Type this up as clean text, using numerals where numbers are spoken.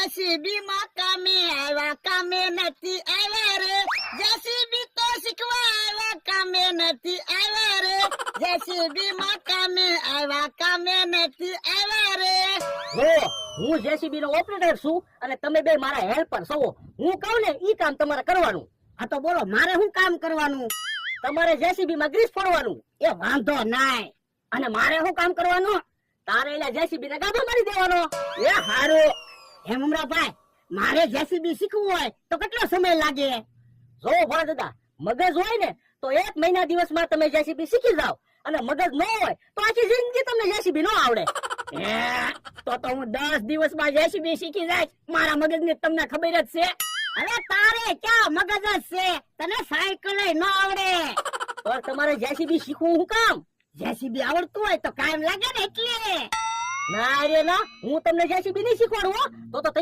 JCB માં કામે નથી આવ્યા રે. જેસીબી તો શીખવા આવ્યા, કામે નથી આવ્યા રે. જેસીબી માં કામે નથી આવ્યા રે. જો હું જેસીબી નો ઓપરેટર છું અને તમે બે મારા હેલ્પર છો. હું કહું ને ઈ કામ તમારે કરવાનું. હા તો બોલો, મારે શું કામ કરવાનું? તમારે જેસીબી માં ગ્રીસ ફોડવાનું. એ વાંધો નાય. અને મારે શું કામ કરવાનું? તારે એલા જેસીબી ને ગાભા મારી દેવાનો. એ હારું. એમ ઉમરાભાઈ, મારે જેસીબી શીખવું હોય તો કેટલો સમય લાગે? જો ભા દાદા, મગજ હોય ને તો 1 મહિના દિવસમાં તમે જેસીબી શીખી જાવ, અને મગજ ન હોય તો આખી જિંદગી તમને જેસીબી નો આવડે. તો હું 10 દિવસમાં જેસીબી શીખી જાય. મારા મગજ ની તમને ખબર જ છે. અરે તારે ક્યાં મગજ જ છે, તને સાયકલ ન આવડે. તો તમારે જેસીબી શીખવું હું કામ? જેસીબી આવડતું હોય તો કામ લાગે ને એટલે. ના રે ના, હું તમને જેસીબી નહીં શીખવાડું હો. તો તમે